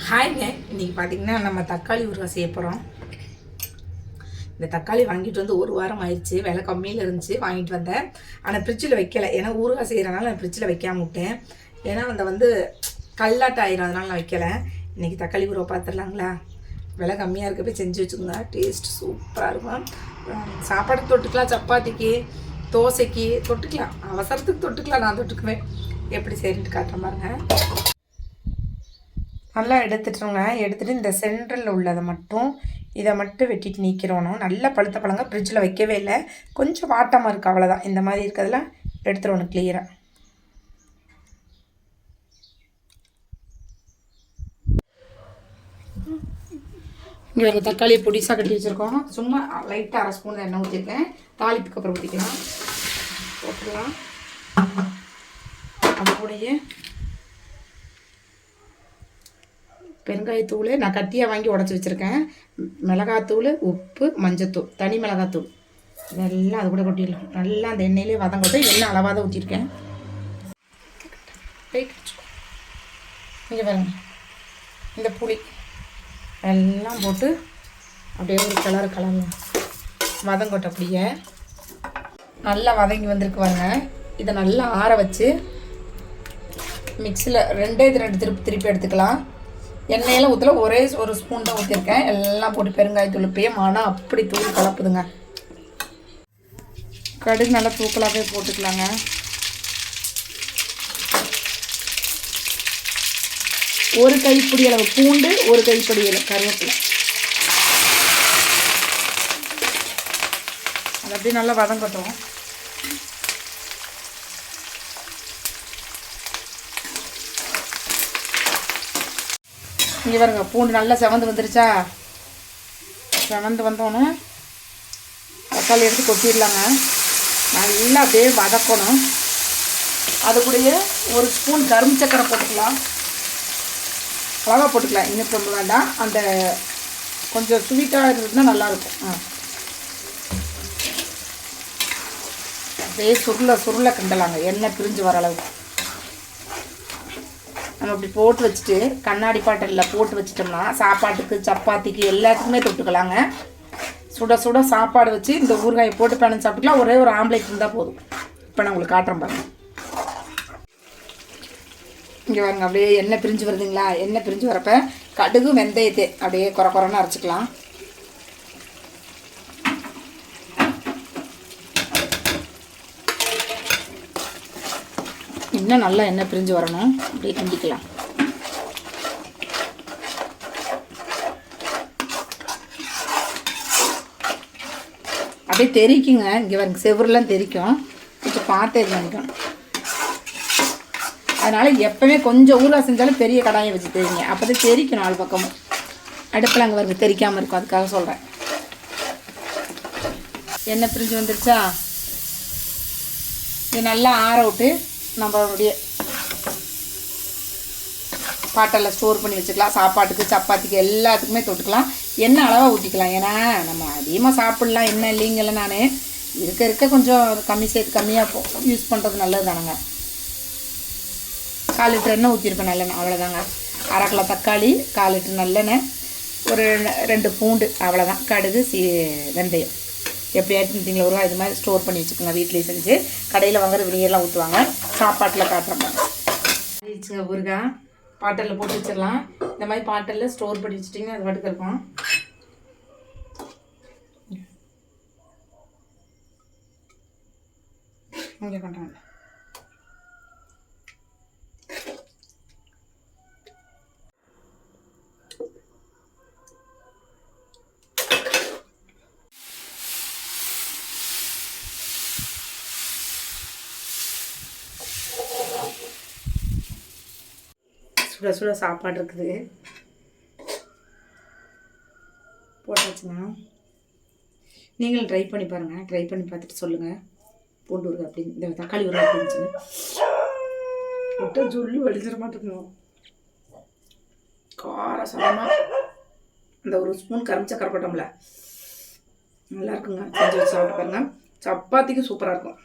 ஹாய்ங்க. இன்றைக்கி பார்த்திங்கன்னா நம்ம தக்காளி ஊறுகாய் செய்ய போகிறோம். இந்த தக்காளி வாங்கிட்டு வந்து ஒரு வாரம் ஆயிடுச்சு. விலை கம்மியில் இருந்துச்சு, வாங்கிட்டு வந்தேன். ஆனால் ஃப்ரிட்ஜில் வைக்கலை. ஏன்னா ஊறுகாய் செய்கிறனால நான் ஃப்ரிட்ஜில் வைக்காம விட்டேன். ஏன்னா அந்த கல்லாட்ட ஆயிரும், அதனால நான் வைக்கலை. இன்றைக்கி தக்காளி ஊறுகாய் பார்த்துடலாங்களா? விலை கம்மியாக இருக்கப்போ செஞ்சு வச்சுக்கோங்க. டேஸ்ட் சூப்பராக இருக்கும். சாப்பாடு தொட்டுக்கலாம், சப்பாத்திக்கு தோசைக்கு தொட்டுக்கலாம், அவசரத்துக்கு தொட்டுக்கலாம். நான் தொட்டுக்குவேன். எப்படி செய்யணுட்டு காட்டுற பாருங்க. நல்லா எடுத்துட்டுருங்க. எடுத்துகிட்டு இந்த சென்ட்ரலில் உள்ளதை மட்டும் இதை மட்டும் வெட்டிட்டு நீக்கிறோணும். நல்லா பழுத்த பழங்க ஃப்ரிட்ஜில் வைக்கவே இல்லை, கொஞ்சம் வாட்டமாக இருக்குது, அவ்வளோதான். இந்த மாதிரி இருக்கிறதெல்லாம் எடுத்துடணும் கிளியராக. இங்கே ஒரு தக்காளியை பொடிசாக கட்டி வச்சுருக்கோம். சும்மா லைட்டாக அரை ஸ்பூன் எண்ணெய் ஊற்றிருக்கேன். தாளிப்புக்கு அப்புறம் ஊற்றிக்கலாம். போட்டுக்கலாம். அப்படியே பெருங்காயத்தூள் நான் கட்டியாக வாங்கி உடச்சி வச்சுருக்கேன். மிளகாத்தூள், உப்பு, மஞ்சத்தூள், தனி மிளகாத்தூள் இதெல்லாம் அது கூட கொட்டிடலாம். நல்லா அந்த எண்ணெயிலே வதங்கட்டு. எண்ணெய் அளவாக தான் ஊற்றிருக்கேன். இங்கே பாருங்க, இந்த புளி எல்லாம் போட்டு அப்படியே ஒரு கலர் வதங்கட்டும். அப்படியே நல்லா வதங்கி வந்திருக்கு பாருங்க. இதை நல்லா ஆற வச்சு மிக்சியில் ரெண்டு திருப்பி எடுத்துக்கலாம். எண்ணெயெல்லாம் ஊற்றல, ஒரே ஒரு ஸ்பூன் தான் ஊற்றிருக்கேன். எல்லாம் போட்டு பெருங்காயத்தூள் மனம் அப்படி தூள் கலப்புதுங்க. கடுகு நல்லா தூக்கலாகவே போட்டுக்கலாங்க. ஒரு கைப்பிடி அளவு பூண்டு, ஒரு கைப்பிடி கருவேப்பிலை. அது அப்படியே நல்லா வதங்கட்டும். இங்கே பாருங்க, பூண்டு நல்லா செவந்து வந்துருச்சா? செவந்து வந்தோன்னே தக்காளி எடுத்து கொட்டிடலாங்க. நல்லா அப்படியே வதக்கணும். அது கூடயே ஒரு ஸ்பூன் கரும்பு சக்கரை போட்டுக்கலாம். அளவாக போட்டுக்கலாம், இன்னும் ரொம்ப வேண்டாம். அந்த கொஞ்சம் ஸ்வீட்டாக இருந்ததுன்னா நல்லாயிருக்கும். அப்படியே சுருளை கிண்டலாங்க, எண்ணெய் பிரிஞ்சு வர அளவுக்கு. நம்ம இப்படி போட்டு வச்சுட்டு கண்ணாடி பாட்டிலில் போட்டு வச்சிட்டோம்னா சாப்பாட்டுக்கு சப்பாத்திக்கு எல்லாத்துக்குமே தொட்டுக்கலாங்க. சுட சுட சாப்பாடு வச்சு இந்த ஊறுகாயை போட்டு பிணைஞ்சு சாப்பிட்டுக்கலாம். ஒரே ஒரு ஆம்லேட் இருந்தால் போதும். இப்போ நான் உங்களுக்கு காட்டுறேன் பாருங்க. இங்கே பாருங்க, அப்படியே எண்ணெய் பிரிஞ்சு வருதுங்களா? எண்ணெய் பிரிஞ்சு வரப்போ கடுகு வெந்தயத்தை அப்படியே குறைன்னு அரைச்சிக்கலாம். இன்னும் நல்லா எண்ணெய் பிரிஞ்சு வரணும். அப்படியே கிண்டிக்கலாம். அப்படியே தெரிக்குங்க. இங்கே வந்து செவருலாம் தெரிக்கும், கொஞ்சம் பார்த்து நினைக்கணும். அதனால் எப்போவுமே கொஞ்சம் ஊறுகாய் செஞ்சாலும் பெரிய கடாயை வச்சு தெரியுங்க, அப்போ தான் தெரிக்கணும். 4 பக்கமும் அடுப்பில் அங்கே வருங்க, தெரிக்காமல் இருக்கும். அதுக்காக சொல்கிறேன். எண்ணெய் பிரிஞ்சு வந்துருச்சா? இது நல்லா ஆற விட்டு நம்ம அப்படியே பாட்டில் ஸ்டோர் பண்ணி வச்சுக்கலாம். சாப்பாட்டுக்கு சப்பாத்திக்கு எல்லாத்துக்குமே தொட்டுக்கலாம். எண்ணெய் அளவாக ஊற்றிக்கலாம். ஏன்னா நம்ம அதிகமாக சாப்பிட்லாம், எண்ணெய் இல்லைங்கல்ல. நான் இருக்க கொஞ்சம் கம்மியாக யூஸ் பண்ணுறது நல்லது தானேங்க. 4 லிட்டர் எண்ணெய் ஊற்றிருப்பேன், நல்லெண்ணெய். அவ்வளோதாங்க. 1/2 கிலோ தக்காளி, 4 லிட்டர் நல்லெண்ணெய், ஒரு 2 பூண்டு, அவ்வளோதான். கடுகு, வெந்தயம். எப்படியாச்சும் இருந்தீங்களா ஊறுகாய் இது மாதிரி ஸ்டோர் பண்ணி வச்சுக்கோங்க. வீட்லேயே செஞ்சு கடையில் வாங்குற வினியெல்லாம் ஊற்றுவாங்க. சாப்பாட்டில் காட்டுறப்பாங்க. ஊறுகாய் பாட்டிலில் போட்டு வச்சிடலாம். இந்த மாதிரி பாட்டிலில் ஸ்டோர் பண்ணி வச்சுட்டிங்கன்னா அது பாட்டுக்கு இருக்கும். இங்கே பண்ணுறாங்க. சுட சுட சாப்பாடு இருக்குது, போட்டாச்சுங்க. நீங்களும் ட்ரை பண்ணி பாருங்கள். ட்ரை பண்ணி பார்த்துட்டு சொல்லுங்கள். பூண்டு ஊறுகாய் அப்படின்னு, இந்த தக்காளி ஊறுகாய் அப்படின்னுச்சுன்னு விட்டு சொல்லி வலிச்சிட மாட்டேங்கணும். காரசாரமாக அந்த ஒரு ஸ்பூன் கரும்பு சக்கரை போட்டோம்ல, நல்லா இருக்குங்க. செஞ்சு வச்சு சாப்பிட்டு பாருங்கள். சப்பாத்திக்கு சூப்பராக இருக்கும்.